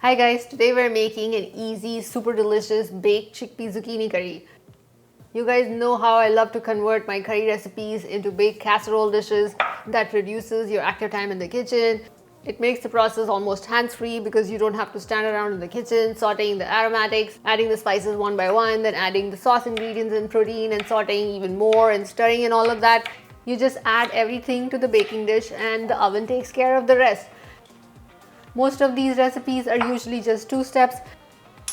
Hi guys, today we're making an easy, super delicious baked chickpea zucchini curry. You guys know how I love to convert my curry recipes into baked casserole dishes that reduces your active time in the kitchen. It makes the process almost hands-free because you don't have to stand around in the kitchen sauteing the aromatics, adding the spices one by one, then adding the sauce ingredients and protein and sauteing even more and stirring and all of that. You just add everything to the baking dish and the oven takes care of the rest. Most of these recipes are usually just 2 steps.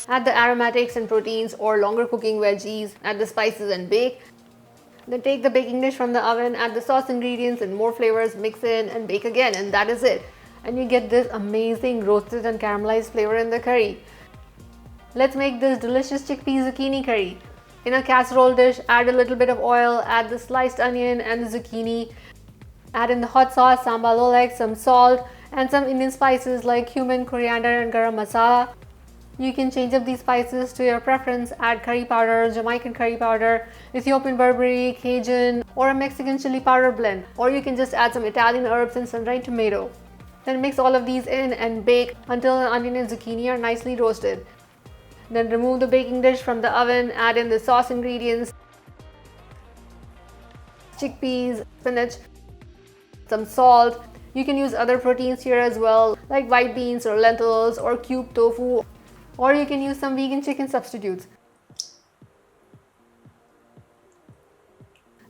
Add the aromatics and proteins or longer cooking veggies, add the spices and bake. Then take the baking dish from the oven, add the sauce ingredients and more flavors, mix in and bake again, and that is it. And you get this amazing roasted and caramelized flavor in the curry. Let's make this delicious chickpea zucchini curry. In a casserole dish, add a little bit of oil, add the sliced onion and the zucchini. Add in the hot sauce, sambal oleg, some salt, and some Indian spices like cumin, coriander and garam masala. You can change up these spices to your preference. Add curry powder, Jamaican curry powder, Ethiopian Burberry, Cajun, or a Mexican chili powder blend. Or you can just add some Italian herbs and sun-dried tomato. Then mix all of these in and bake until the onion and zucchini are nicely roasted. Then remove the baking dish from the oven, add in the sauce ingredients, chickpeas, spinach, some salt. You can use other proteins here as well, like white beans or lentils or cube tofu, or you can use some vegan chicken substitutes.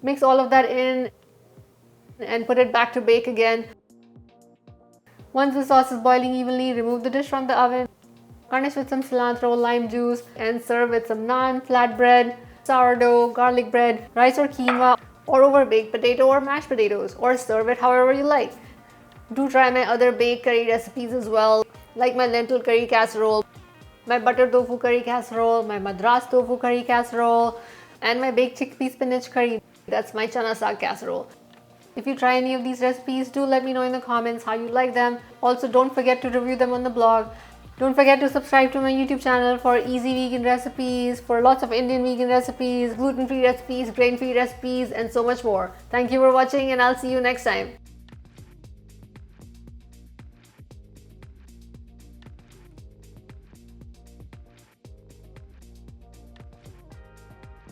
Mix all of that in and put it back to bake again. Once the sauce is boiling evenly, remove the dish from the oven. Garnish with some cilantro, lime juice, and serve with some naan, flatbread, sourdough, garlic bread, rice or quinoa, or over baked potato or mashed potatoes, or serve it however you like. Do try my other baked curry recipes as well, like my lentil curry casserole, my butter tofu curry casserole, my madras tofu curry casserole, and my baked chickpea spinach curry. That's my chana saag casserole. If you try any of these recipes, do let me know in the comments how you like them. Also, don't forget to review them on the blog. Don't forget to subscribe to my YouTube channel for easy vegan recipes, for lots of Indian vegan recipes, gluten-free recipes, grain-free recipes, and so much more. Thank you for watching and I'll see you next time.